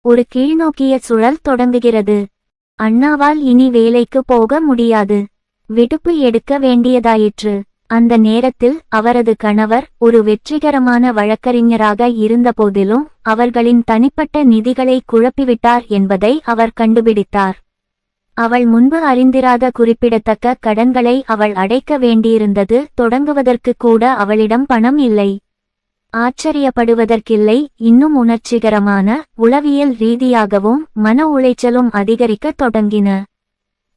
ஒரு கீழ்நோக்கிய சுழல் தொடங்குகிறது. அண்ணாவால் இனி வேலைக்கு போக முடியாது. விடுப்பு எடுக்க வேண்டியதாயிற்று. அந்த நேரத்தில் அவரது கணவர் ஒரு வெற்றிகரமான வழக்கறிஞராக இருந்தபோதிலும் அவர்களின் தனிப்பட்ட நிதிகளை குழப்பிவிட்டார் என்பதை அவர் கண்டுபிடித்தார். அவள் முன்பு அறிந்திராத குறிப்பிடத்தக்க கடன்களை அவள் அடைக்க வேண்டியிருந்தது. தொடங்குவதற்கு கூட அவளிடம் பணம் இல்லை. ஆச்சரியப்படுவதற்கில்லை, இன்னும் உணர்ச்சிகரமான, உளவியல் ரீதியாகவும் மன உளைச்சலும் அதிகரிக்கத் தொடங்கின.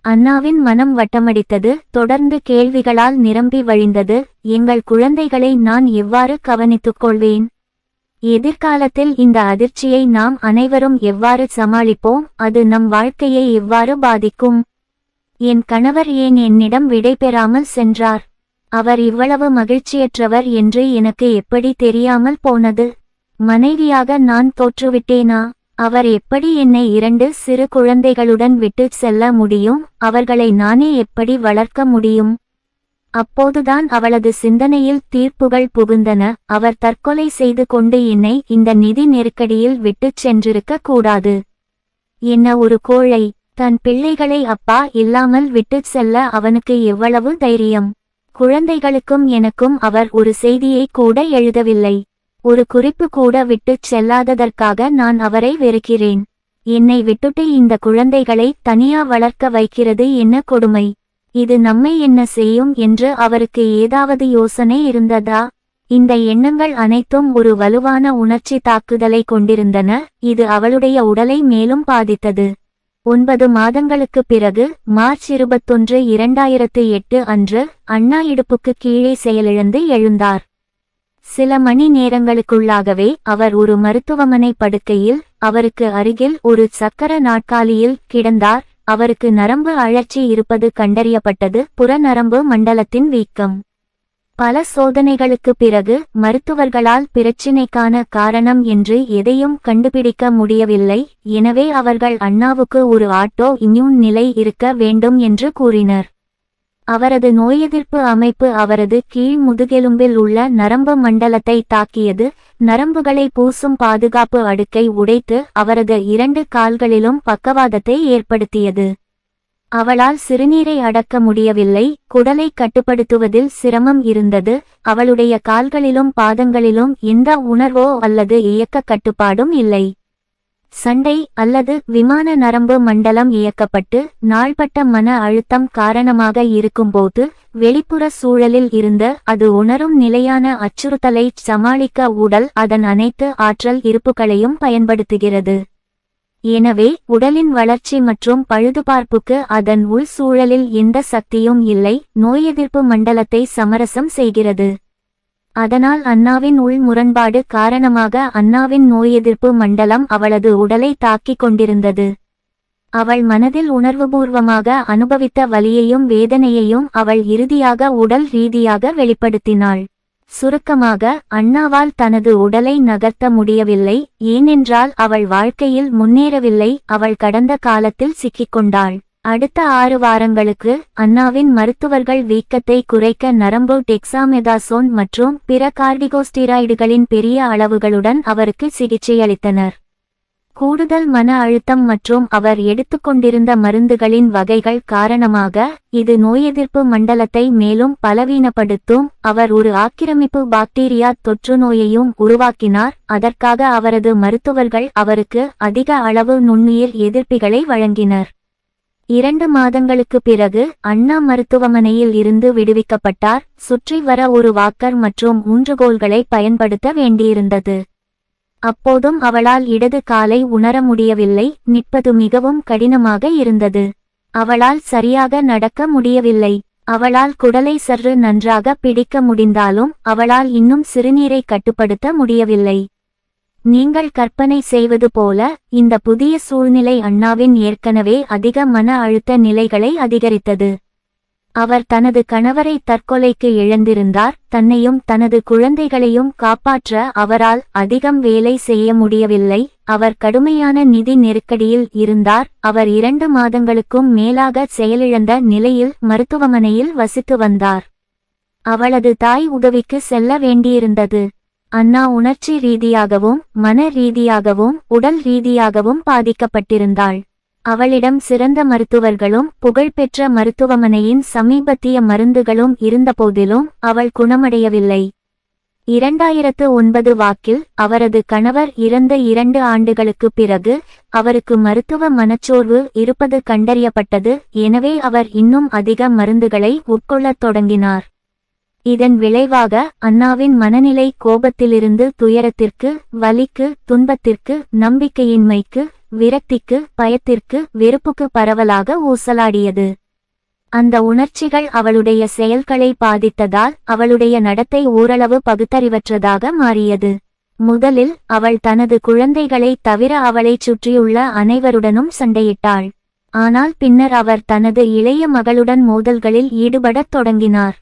அண்ணாவின் மனம் வட்டமடித்தது. தொடர்ந்து கேள்விகளால் நிரம்பி வழிந்தது. எங்கள் குழந்தைகளை நான் எவ்வாறு கவனித்துக் கொள்வேன்? எதிர்காலத்தில் இந்த அதிர்ச்சியை நாம் அனைவரும் எவ்வாறு சமாளிப்போம்? அது நம் வாழ்க்கையை எவ்வாறு பாதிக்கும்? என் கணவர் ஏன் என்னிடம் விடைபெறாமல் சென்றார்? அவர் இவ்வளவு மகிழ்ச்சியற்றவர் என்று எனக்கு எப்படி தெரியாமல் போனது? மனைவியாக நான் தோற்றுவிட்டேனா? அவர் எப்படி என்னை 2 சிறு குழந்தைகளுடன் விட்டு செல்ல முடியும்? அவர்களை நானே எப்படி வளர்க்க முடியும்? அப்போதுதான் அவளது சிந்தனையில் தீர்ப்புகள் புகுந்தன. அவர் தற்கொலை செய்து கொண்டு என்னை இந்த நிதி நெருக்கடியில் விட்டுச் சென்றிருக்க கூடாது. என்ன ஒரு கோழை! தன் பிள்ளைகளை அப்பா இல்லாமல் விட்டுச் செல்ல அவனுக்கு எவ்வளவு தைரியம்! குழந்தைகளுக்கும் எனக்கும் அவர் ஒரு செய்தியை கூட எழுதவில்லை. ஒரு குறிப்பு கூட விட்டுச் செல்லாததற்காக நான் அவரை வெறுக்கிறேன். என்னை விட்டுட்டு இந்த குழந்தைகளை தனியா வளர்க்க வைக்கிறது என்ன கொடுமை! இது நம்மை என்ன செய்யும் என்று அவருக்கு ஏதாவது யோசனை இருந்ததா? இந்த எண்ணங்கள் அனைத்தும் ஒரு வலுவான உணர்ச்சி தாக்குதலை கொண்டிருந்தன. இது அவளுடைய உடலை மேலும் பாதித்தது. 9 மாதங்களுக்குப் பிறகு மார்ச் 21, 2008 அன்று அண்ணா இடுப்புக்கு கீழே செயலிழந்து எழுந்தார். சில மணி நேரங்களுக்குள்ளாகவே அவர் ஒரு மருத்துவமனை படுக்கையில், அவருக்கு அருகில் ஒரு சக்கர நாற்காலியில் கிடந்தார். அவருக்கு நரம்பு அழற்சி இருப்பது கண்டறியப்பட்டது. புறநரம்பு மண்டலத்தின் வீக்கம். பல சோதனைகளுக்கு பிறகு மருத்துவர்களால் பிரச்சினைக்கான காரணம் என்று எதையும் கண்டுபிடிக்க முடியவில்லை. எனவே அவர்கள் அண்ணாவுக்கு ஒரு ஆட்டோ இம்யூன் நிலை இருக்க வேண்டும் என்று கூறினர். அவரது நோயெதிர்ப்பு அமைப்பு அவரது கீழ் முதுகெலும்பில் உள்ள நரம்பு மண்டலத்தை தாக்கியது. நரம்புகளை பூசும் பாதுகாப்பு அடுக்கை உடைத்து அவரது 2 கால்களிலும் பக்கவாதத்தை ஏற்படுத்தியது. அவளால் சிறுநீரை அடக்க முடியவில்லை. குடலை கட்டுப்படுத்துவதில் சிரமம் இருந்தது. அவளுடைய கால்களிலும் பாதங்களிலும் எந்த உணர்வோ அல்லது இயக்க கட்டுப்பாடும் இல்லை. சண்டை அல்லது விமான நரம்பு மண்டலம் இயக்கப்பட்டு நாள்பட்ட மன அழுத்தம் காரணமாக இருக்கும்போது வெளிப்புற சூழலில் இருந்து அது உணரும் நிலையான அச்சுறுத்தலை சமாளிக்க உடல் அதன் அனைத்து ஆற்றல் இருப்புகளையும் பயன்படுத்துகிறது. எனவே உடலின் வளர்ச்சி மற்றும் பழுதுபார்ப்புக்கு அதன் உள் சூழலில் எந்த சக்தியும் இல்லை. நோயெதிர்ப்பு மண்டலத்தை சமரசம் செய்கிறது. அதனால் அண்ணாவின் உள் முரண்பாடு காரணமாக அண்ணாவின் நோயெதிர்ப்பு மண்டலம் அவளது உடலை தாக்கிக் கொண்டிருந்தது. அவள் மனதில் உணர்வுபூர்வமாக அனுபவித்த வலியையும் வேதனையையும் அவள் இறுதியாக உடல் ரீதியாக வெளிப்படுத்தினாள். சுருக்கமாக, அண்ணாவால் தனது உடலை நகர்த்த முடியவில்லை, ஏனென்றால் அவள் வாழ்க்கையில் முன்னேறவில்லை. அவள் கடந்த காலத்தில் சிக்கிக்கொண்டாள். அடுத்த 6 வாரங்களுக்கு அண்ணாவின் மருத்துவர்கள் வீக்கத்தை குறைக்க நரம்பு டெக்ஸாமெதாசோன் மற்றும் பிற கார்டிகோஸ்டீராய்டுகளின் பெரிய அளவுகளுடன் அவருக்கு சிகிச்சையளித்தனர். கூடுதல் மன அழுத்தம் மற்றும் அவர் எடுத்துக்கொண்டிருந்த மருந்துகளின் வகைகள் காரணமாக இது நோயெதிர்ப்பு மண்டலத்தை மேலும் பலவீனப்படுத்தும். அவர் ஒரு ஆக்கிரமிப்பு பாக்டீரியா தொற்றுநோயையும் உருவாக்கினார். அதற்காக அவரது மருத்துவர்கள் அவருக்கு அதிக அளவு நுண்ணுயிர் எதிர்ப்பிகளை வழங்கினர். 2 மாதங்களுக்கு பிறகு அண்ணா மருத்துவமனையில் இருந்து விடுவிக்கப்பட்டார். சுற்றி வர ஒரு வாக்கர் மற்றும் ஊன்றுகோல்களை பயன்படுத்த வேண்டியிருந்தது. அப்போதும் அவளால் இடது காலை உணர முடியவில்லை. நிற்பது மிகவும் கடினமாக இருந்தது. அவளால் சரியாக நடக்க முடியவில்லை. அவளால் குடலை சற்று நன்றாக பிடிக்க முடிந்தாலும் அவளால் இன்னும் சிறுநீரை கட்டுப்படுத்த முடியவில்லை. நீங்கள் கற்பனை செய்வது போல இந்த புதிய சூழ்நிலை அண்ணாவின் ஏற்கனவே அதிக மன அழுத்த நிலைகளை அதிகரித்தது. அவர் தனது கணவரை தற்கொலைக்கு இழந்திருந்தார். தன்னையும் தனது குழந்தைகளையும் காப்பாற்ற அவரால் அதிகம் வேலை செய்ய முடியவில்லை. அவர் கடுமையான நிதி நெருக்கடியில் இருந்தார். அவர் 2 மாதங்களுக்கும் மேலாக செயலிழந்த நிலையில் மருத்துவமனையில் வசித்து வந்தார். அவளது தாய் உதவிக்கு செல்ல வேண்டியிருந்தது. அன்னா உணர்ச்சி ரீதியாகவும் மன ரீதியாகவும் உடல் ரீதியாகவும் பாதிக்கப்பட்டிருந்தாள். அவளிடம் சிறந்த மருத்துவர்களும் புகழ்பெற்ற மருத்துவமனையின் சமீபத்திய மருந்துகளும் இருந்தபோதிலும் அவள் குணமடையவில்லை. 2009 வாக்கில் அவரது கணவர் இறந்த 2 ஆண்டுகளுக்குப் பிறகு அவருக்கு மருத்துவ மனச்சோர்வு இருப்பது கண்டறியப்பட்டது. எனவே அவர் இன்னும் அதிக மருந்துகளை உட்கொள்ளத் தொடங்கினார். இதன் விளைவாக அன்னாவின் மனநிலை கோபத்திலிருந்து துயரத்திற்கு, வலிக்கு, துன்பத்திற்கு, நம்பிக்கையின்மைக்கு, விரக்திக்கு, பயத்திற்கு, வெறுப்புக்கு பரவலாக ஊசலாடியது. அந்த உணர்ச்சிகள் அவளுடைய செயல்களை பாதித்ததால் அவளுடைய நடத்தை ஓரளவு பகுத்தறிவற்றதாக மாறியது. முதலில் அவள் தனது குழந்தைகளை தவிர அவளைச் சுற்றியுள்ள அனைவருடனும் சண்டையிட்டாள். ஆனால் பின்னர் அவர் தனது இளைய மகளுடன் மோதல்களில் ஈடுபடத் தொடங்கினார்.